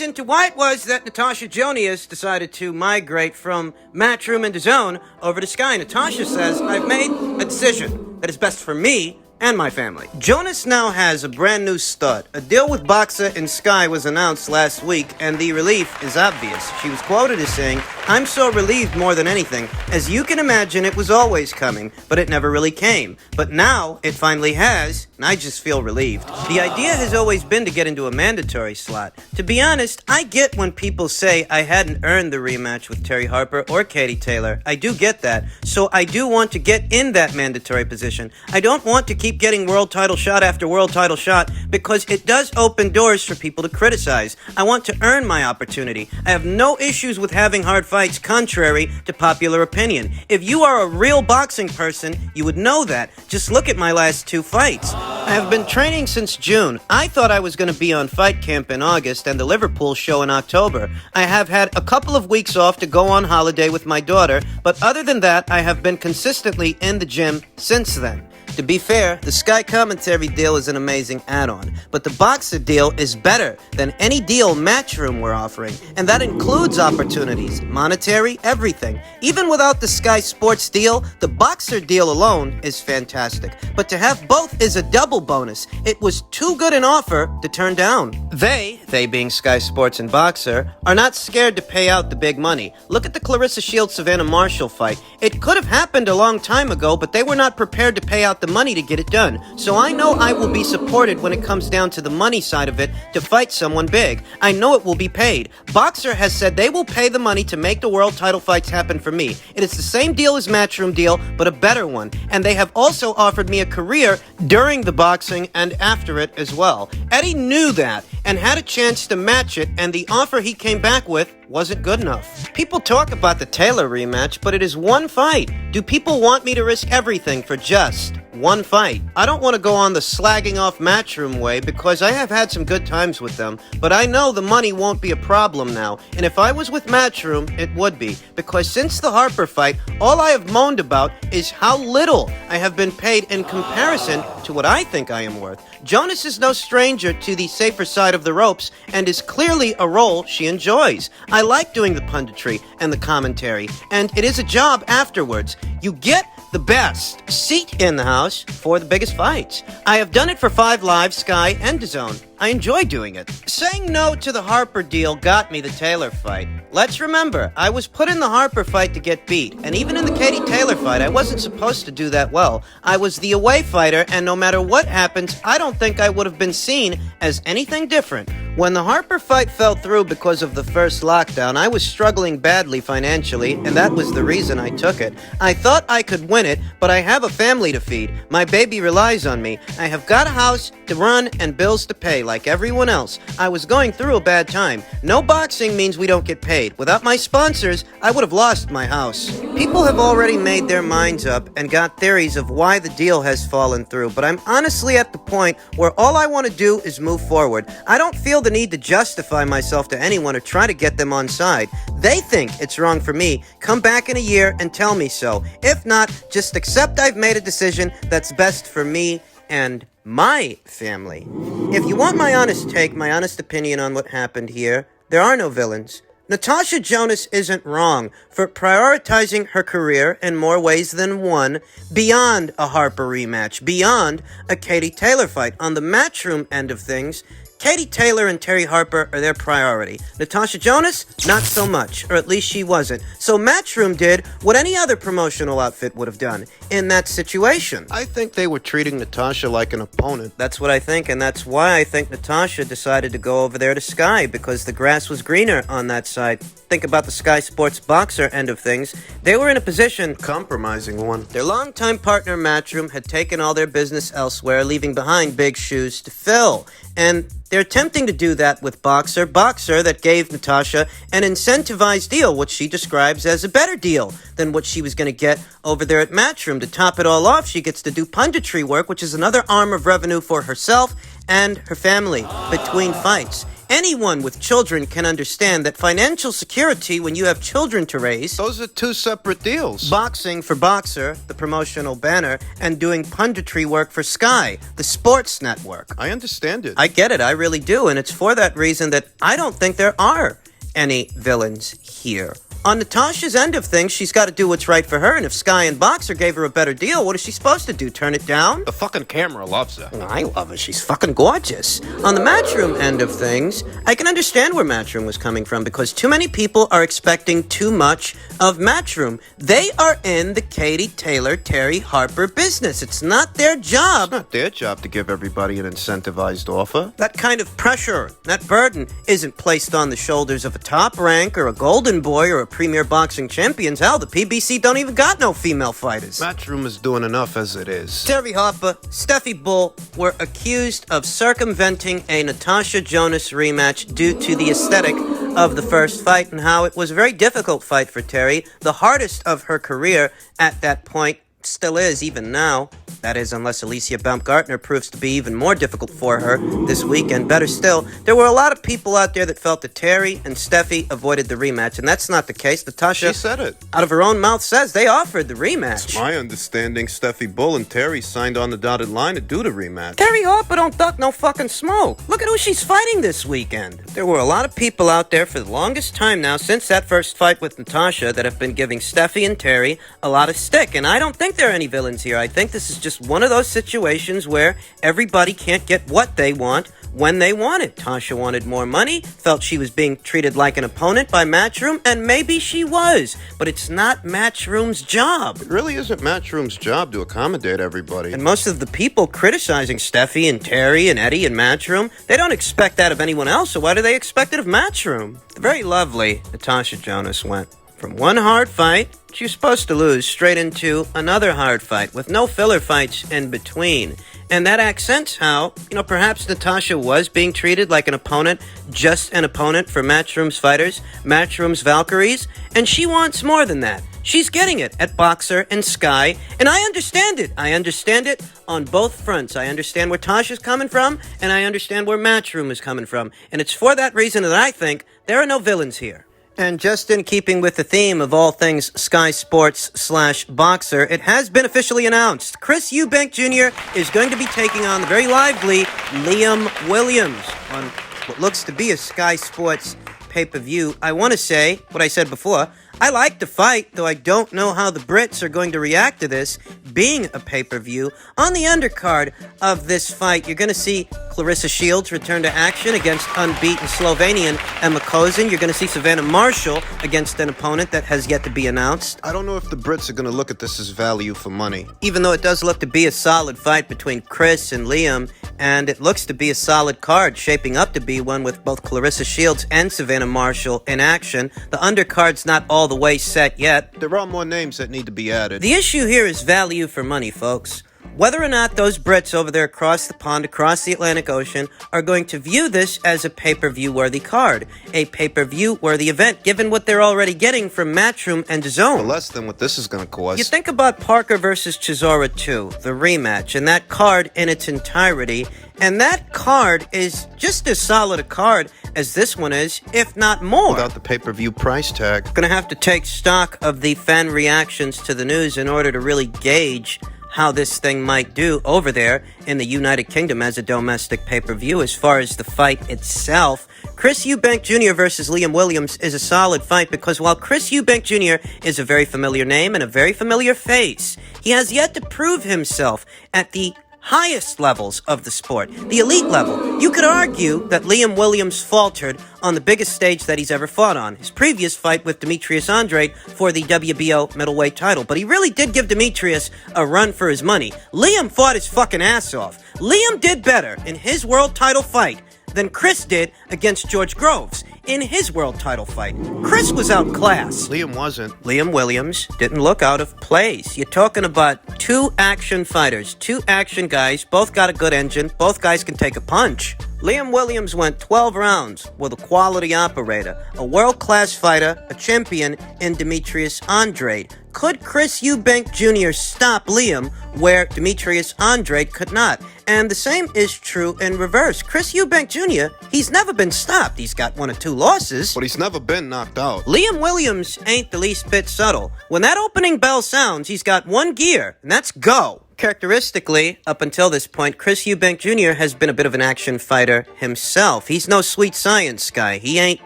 into why it was that Natasha Jonas decided to migrate from Matchroom and DAZN over to Sky. Natasha says, I've made a decision that is best for me and my family. Jonas now has a brand new stud. A deal with Boxer and Sky was announced last week, and the relief is obvious. She was quoted as saying, I'm so relieved more than anything. As you can imagine, it was always coming, but it never really came. But now, it finally has, and I just feel relieved. The idea has always been to get into a mandatory slot. To be honest, I get when people say I hadn't earned the rematch with Terry Harper or Katie Taylor. I do get that. So I do want to get in that mandatory position. I don't want to keep getting world title shot after world title shot because it does open doors for people to criticize. I want to earn my opportunity. I have no issues with having hard fights contrary to popular opinion. If you are a real boxing person, you would know that. Just look at my last 2 fights. I have been training since June. I thought I was going to be on fight camp in August and the Liverpool show in October. I have had a couple of weeks off to go on holiday with my daughter, but other than that, I have been consistently in the gym since then. To be fair, the Sky commentary deal is an amazing add-on, but the Boxer deal is better than any deal Matchroom were offering, and that includes opportunities, monetary, everything. Even without the Sky Sports deal, the Boxer deal alone is fantastic, but to have both is a double bonus. It was too good an offer to turn down. They being Sky Sports and Boxer, are not scared to pay out the big money. Look at the Clarissa Shields-Savannah Marshall fight. It could have happened a long time ago, but they were not prepared to pay out the money to get it done. So I know I will be supported when it comes down to the money side of it to fight someone big. I know it will be paid. Boxer has said they will pay the money to make the world title fights happen for me. It is the same deal as Matchroom deal, but a better one. And they have also offered me a career during the boxing and after it as well. Eddie knew that and had a chance to match it, and the offer he came back with wasn't good enough. People talk about the Taylor rematch, but it is one fight. Do people want me to risk everything for just one fight? I don't want to go on the slagging off Matchroom way because I have had some good times with them, but I know the money won't be a problem now, and if I was with Matchroom, it would be, because since the Harper fight, all I have moaned about is how little I have been paid in comparison to what I think I am worth. Jonas is no stranger to the safer side of the ropes and is clearly a role she enjoys. I like doing the punditry and the commentary, and it is a job afterwards. You get the best seat in the house for the biggest fights. I have done it for 5 Live, Sky, and DAZN. I enjoy doing it. Saying no to the Harper deal got me the Taylor fight. Let's remember, I was put in the Harper fight to get beat, and even in the Katie Taylor fight, I wasn't supposed to do that well. I was the away fighter, and no matter what happens, I don't think I would have been seen as anything different. When the Harper fight fell through because of the first lockdown, I was struggling badly financially, and that was the reason I took it. I thought I could win it, but I have a family to feed. My baby relies on me. I have got a house to run and bills to pay like everyone else. I was going through a bad time. No boxing means we don't get paid. Without my sponsors, I would have lost my house. People have already made their minds up and got theories of why the deal has fallen through, but I'm honestly at the point where all I want to do is move forward. I don't feel the need to justify myself to anyone or try to get them on side. They think it's wrong for me. Come back in a year and tell me so. If not, just accept I've made a decision that's best for me and my family. If you want my honest take, my honest opinion on what happened here, there are no villains. Natasha Jonas isn't wrong for prioritizing her career in more ways than one, beyond a Harper rematch, beyond a Katie Taylor fight. On the Matchroom end of things, Katie Taylor and Terry Harper are their priority. Natasha Jonas, not so much, or at least she wasn't. So Matchroom did what any other promotional outfit would have done in that situation. I think they were treating Natasha like an opponent. That's what I think, and that's why I think Natasha decided to go over there to Sky, because the grass was greener on that side. Think about the Sky Sports Boxer end of things. They were in a position, compromising one. Their longtime partner Matchroom had taken all their business elsewhere, leaving behind big shoes to fill. And they're attempting to do that with Boxer that gave Natasha an incentivized deal, which she describes as a better deal than what she was going to get over there at Matchroom. To top it all off, she gets to do punditry work, which is another arm of revenue for herself and her family between fights. Anyone with children can understand that financial security when you have children to raise... Those are two separate deals. Boxing for Boxer, the promotional banner, and doing punditry work for Sky, the sports network. I understand it. I get it, I really do, and it's for that reason that I don't think there are any villains here. On Natasha's end of things, she's got to do what's right for her, and if Sky and Boxer gave her a better deal, what is she supposed to do, turn it down? The fucking camera loves her. I love her. She's fucking gorgeous. On the Matchroom end of things, I can understand where Matchroom was coming from, because too many people are expecting too much of Matchroom. They are in the Katie Taylor, Terry Harper business. It's not their job. It's not their job to give everybody an incentivized offer. That kind of pressure, that burden, isn't placed on the shoulders of a Top Rank or a Golden Boy or a Premier Boxing Champions. Hell, the PBC don't even got no female fighters. Matchroom is doing enough as it is. Terry Harper, Steffi Bull were accused of circumventing a Natasha Jonas rematch due to the aesthetic of the first fight and how it was a very difficult fight for Terry, the hardest of her career at that point. Still is, even now. That is, unless Alicia Baumgartner proves to be even more difficult for her this weekend. Better still, there were a lot of people out there that felt that Terry and Steffi avoided the rematch, and that's not the case. Natasha, she said it. Out of her own mouth, says they offered the rematch. It's my understanding Steffi Bull and Terry signed on the dotted line to do the rematch. Terry Harper don't duck no fucking smoke. Look at who she's fighting this weekend. There were a lot of people out there for the longest time now, since that first fight with Natasha, that have been giving Steffi and Terry a lot of stick, and I don't think there are any villains here. I think this is just one of those situations where everybody can't get what they want when they want it. Tasha wanted more money, felt she was being treated like an opponent by Matchroom, and maybe she was, but it's not Matchroom's job. It really isn't Matchroom's job to accommodate everybody. And most of the people criticizing Steffi and Terry and Eddie and Matchroom, they don't expect that of anyone else, so why do they expect it of Matchroom? The very lovely Natasha Jonas went from one hard fight she was supposed to lose straight into another hard fight with no filler fights in between. And that accents how, perhaps Natasha was being treated like an opponent, just an opponent for Matchroom's fighters, Matchroom's Valkyries, and she wants more than that. She's getting it at Boxer and Sky, and I understand it. I understand it on both fronts. I understand where Tasha's coming from, and I understand where Matchroom is coming from. And it's for that reason that I think there are no villains here. And just in keeping with the theme of all things Sky Sports/Boxer, it has been officially announced. Chris Eubank Jr. is going to be taking on the very lively Liam Williams on what looks to be a Sky Sports pay-per-view. I want to say what I said before. I like the fight, though I don't know how the Brits are going to react to this being a pay-per-view. On the undercard of this fight, you're going to see Clarissa Shields return to action against unbeaten Slovenian Emma Kozin. You're going to see Savannah Marshall against an opponent that has yet to be announced. I don't know if the Brits are going to look at this as value for money. Even though it does look to be a solid fight between Chris and Liam, and it looks to be a solid card, shaping up to be one with both Clarissa Shields and Savannah Marshall in action. The undercard's not all the way set yet. There are more names that need to be added. The issue here is value for money, folks. Whether or not those Brits over there across the pond, across the Atlantic Ocean, are going to view this as a pay-per-view worthy card, a pay-per-view worthy event, given what they're already getting from Matchroom and DAZN. For less than what this is going to cost. You think about Parker versus Chisora 2, the rematch, and that card in its entirety, and that card is just as solid a card as this one is, if not more. Without the pay-per-view price tag. Gonna have to take stock of the fan reactions to the news in order to really gauge how this thing might do over there in the United Kingdom as a domestic pay-per-view. As far as the fight itself, Chris Eubank Jr. versus Liam Williams is a solid fight because while Chris Eubank Jr. is a very familiar name and a very familiar face, he has yet to prove himself at the highest levels of the sport, the elite level. You could argue that Liam Williams faltered on the biggest stage that he's ever fought on, his previous fight with Demetrius Andrade for the WBO middleweight title. But he really did give Demetrius a run for his money. Liam fought his fucking ass off. Liam did better in his world title fight than Chris did against George Groves in his world title fight. Chris was outclassed. Liam wasn't. Liam Williams didn't look out of place. You're talking about two action fighters, two action guys, both got a good engine, both guys can take a punch. Liam Williams went 12 rounds with a quality operator, a world-class fighter, a champion in Demetrius Andrade. Could Chris Eubank Jr. stop Liam where Demetrius Andrade could not? And the same is true in reverse. Chris Eubank Jr., he's never been stopped. He's got 1 or 2 losses. But he's never been knocked out. Liam Williams ain't the least bit subtle. When that opening bell sounds, he's got 1 gear, and that's go. Characteristically, up until this point, Chris Eubank Jr. has been a bit of an action fighter himself. He's no sweet science guy. He ain't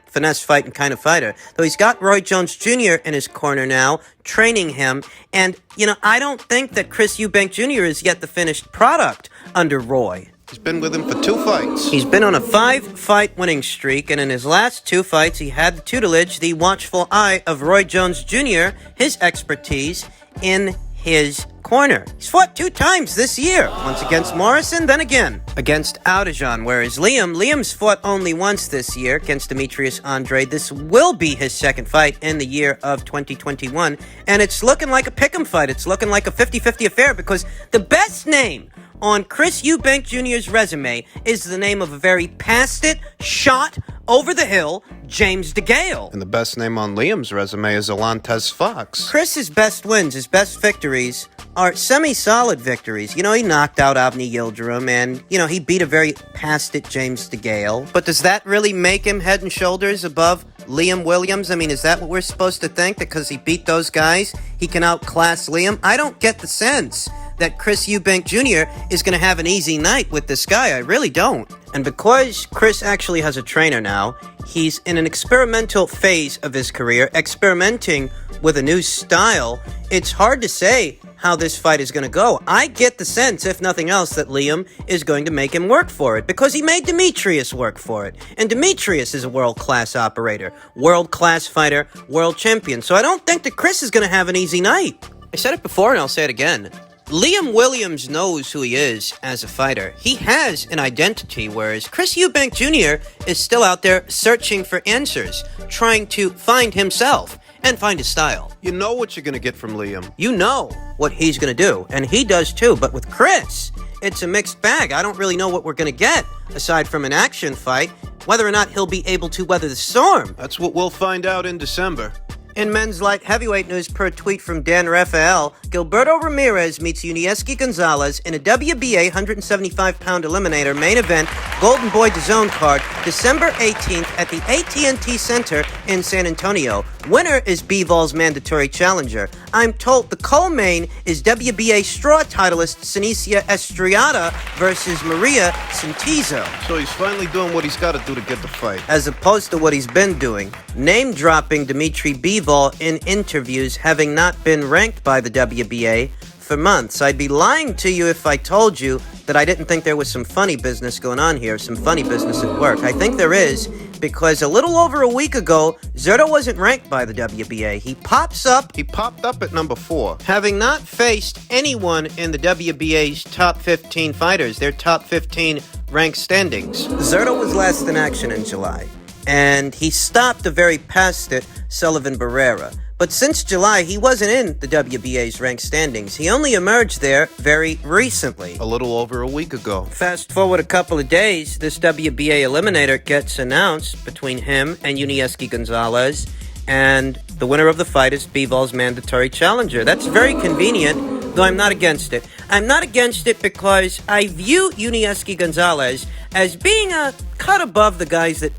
finesse fighting kind of fighter. Though he's got Roy Jones Jr. in his corner now, training him. And, I don't think that Chris Eubank Jr. is yet the finished product under Roy. He's been with him for 2 fights. He's been on a 5-fight winning streak, and in his last 2 fights, he had the tutelage, the watchful eye of Roy Jones Jr., his expertise in his corner. He's fought 2 times this year. Once against Morrison, then again against Audijon. Whereas Liam's fought only once this year against Demetrius Andre. This will be his 2nd fight in the year of 2021. And it's looking like a pick'em fight. It's looking like a 50-50 affair because the best name on Chris Eubank Jr.'s resume is the name of a very past-it, shot over the hill, James DeGale. And the best name on Liam's resume is Alantez Fox. Chris's best wins, his best victories, are semi-solid victories. He knocked out Avni Yildirim, and, he beat a very past-it James DeGale. But does that really make him head and shoulders above Liam Williams? I mean, is that what we're supposed to think? Because he beat those guys, he can outclass Liam? I don't get the sense that Chris Eubank Jr. is going to have an easy night with this guy. I really don't. And because Chris actually has a trainer now, he's in an experimental phase of his career, experimenting with a new style. It's hard to say how this fight is going to go. I get the sense, if nothing else, that Liam is going to make him work for it because he made Demetrius work for it. And Demetrius is a world-class operator, world-class fighter, world champion. So I don't think that Chris is going to have an easy night. I said it before and I'll say it again. Liam Williams knows who he is as a fighter. He has an identity, whereas Chris Eubank Jr. is still out there searching for answers, trying to find himself and find his style. You know what you're going to get from Liam. You know what he's going to do, and he does too. But with Chris, it's a mixed bag. I don't really know what we're going to get, aside from an action fight, whether or not he'll be able to weather the storm. That's what we'll find out in December. In men's light heavyweight news, per tweet from Dan Rafael, Gilberto Ramirez meets Yunieski Gonzalez in a WBA 175-pound eliminator main event Golden Boy DAZN card December 18th at the AT&T Center in San Antonio. Winner is Bevol's mandatory challenger. I'm told the co-main is WBA straw titleist Sinicia Estrada versus Maria Santizo. So he's finally doing what he's got to do to get the fight. As opposed to what he's been doing, name-dropping Dimitri Bivol in interviews, having not been ranked by the WBA for months. I'd be lying to you if I told you that I didn't think there was some funny business going on here, some funny business at work. I think there is, because a little over a week ago, Zurdo wasn't ranked by the WBA. He popped up at number 4. having not faced anyone in the WBA's top 15 fighters, their top 15 ranked standings. Zurdo was last in action in July, and he stopped a very past-it Sullivan Barrera. But since July, he wasn't in the WBA's ranked standings. He only emerged there very recently. A little over a week ago. Fast forward a couple of days, this WBA eliminator gets announced between him and Yunieski Gonzalez, and the winner of the fight is Bevol's mandatory challenger. That's very convenient, though I'm not against it. I'm not against it because I view Yunieski Gonzalez as being a cut above the guys that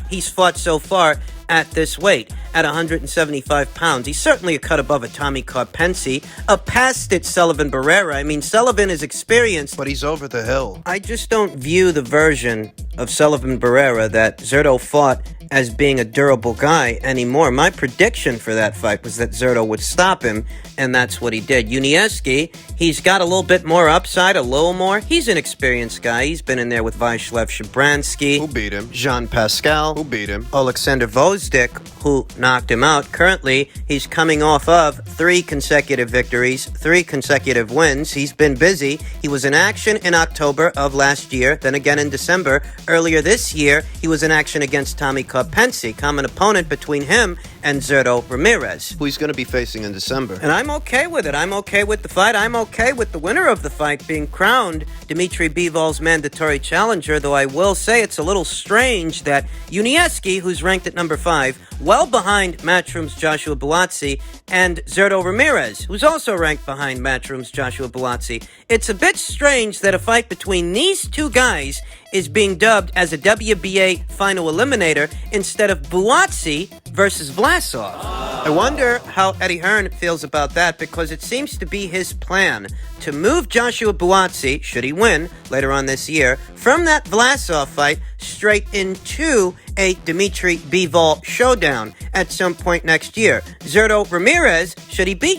he's fought so far at this weight, at 175 pounds. He's certainly a cut above a Tommy Carpensi, a past-it Sullivan Barrera. I mean, Sullivan is experienced, But he's over the hill. I just don't view the version of Sullivan Barrera that Zurdo fought as being a durable guy anymore. My prediction for that fight was that Zurdo would stop him, and that's what he did. Yunieski, he's got a little bit more upside, a little more. He's an experienced guy. He's been in there with Vaishlev Shabransky. Who beat him? Jean Pascal. Who beat him? Alexander Vozdik, who knocked him out. Currently, he's coming off of 3 consecutive victories, 3 consecutive wins. He's been busy. He was in action in October of last year, then again in December. Earlier this year, he was in action against Tommy Carpensi, common opponent between him and Zurdo Ramirez, who he's going to be facing in December. And I'm okay with it. I'm okay with the fight. I'm okay with the winner of the fight being crowned Dimitri Bivol's mandatory challenger, though I will say it's a little strange that Yunieski, who's ranked at number 5, well behind Matchroom's Joshua Buatsi and Zurdo Ramirez, who's also ranked behind Matchroom's Joshua Buatsi. It's a bit strange that a fight between these two guys is being dubbed as a WBA final eliminator instead of Buatsi versus Vlasov. I wonder how Eddie Hearn feels about that, because it seems to be his plan to move Joshua Buatsi, should he win later on this year, from that Vlasov fight straight into a Dmitry Bivol showdown at some point next year. Zurdo Ramirez, should he beat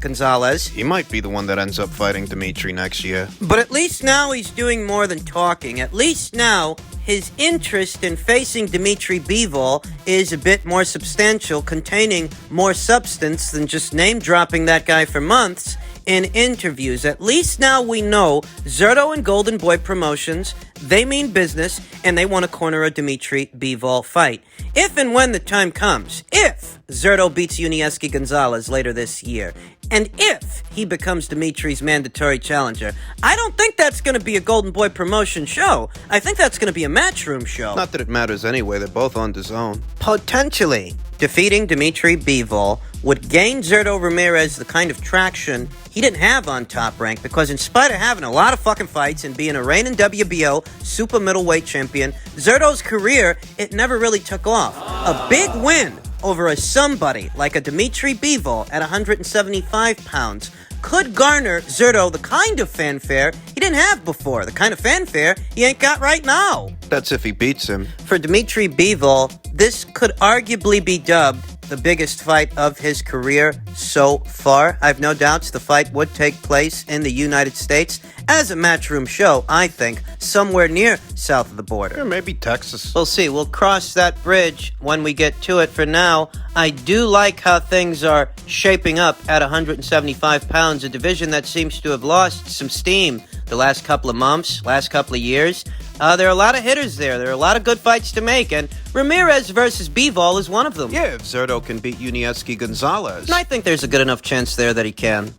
Gonzalez, He might be the one that ends up fighting Dmitry next year. but at least now he's doing more than talking. At least now his interest in facing Dmitry Bivol is a bit more substantial, containing more substance than just name-dropping that guy for months in interviews. At least now we know Zurdo and Golden Boy Promotions, they mean business, and they want to corner a Dmitry Bivol fight. If and when the time comes, if Zurdo beats Gonzalez later this year, and if he becomes Dmitry's mandatory challenger, I don't think that's going to be a Golden Boy Promotion show. I think that's going to be a Matchroom show. Not that it matters anyway, they're both on DAZN. Potentially, defeating Dmitry Bivol would gain Zurdo Ramirez the kind of traction he didn't have on Top Rank, because in spite of having a lot of fucking fights and being a reigning WBO super middleweight champion, Zurdo's career, it never really took off. A big win over a somebody like a Dmitry Bivol at 175 pounds could garner Zurdo the kind of fanfare he didn't have before, the kind of fanfare he ain't got right now. That's if he beats him. For Dmitry Bivol, this could arguably be dubbed the biggest fight of his career so far. I've no doubts the fight would take place in the United States as a Matchroom show, I think, somewhere near south of the border. Or maybe Texas. We'll see. We'll cross that bridge when we get to it. For now, I do like how things are shaping up at 175 pounds, a division that seems to have lost some steam the last couple of months, last couple of years. There are a lot of hitters there. There are a lot of good fights to make, and Ramirez versus Bevol is one of them. Yeah, if Zurdo can beat Gonzalez. And I think there's a good enough chance there that he can.